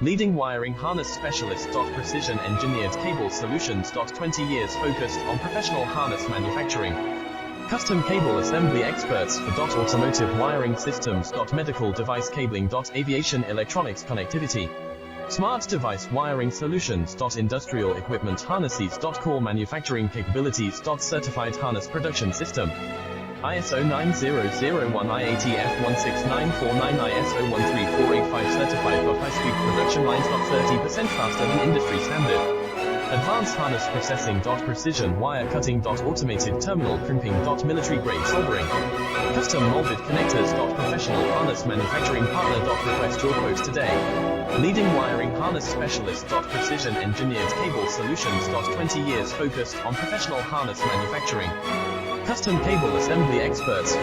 Leading wiring harness specialist. Precision engineered cable solutions. 20 years focused on professional harness manufacturing. Custom cable assembly experts for automotive wiring systems. Medical device cabling. Aviation electronics connectivity. Smart device wiring solutions. Industrial equipment harnesses. Core manufacturing capabilities. Certified harness production system. ISO 9001 IATF 16949 ISO 13485 certified for high-speed production lines. 30% faster than industry standard. Advanced harness processing. Precision wire cutting. Automated terminal crimping. Military grade soldering. Custom molded connectors. Professional harness manufacturing partner. Request your quote today. Leading wiring harness specialist. Precision engineered cable solutions. 20 years focused on professional harness manufacturing. Custom cable assembly experts.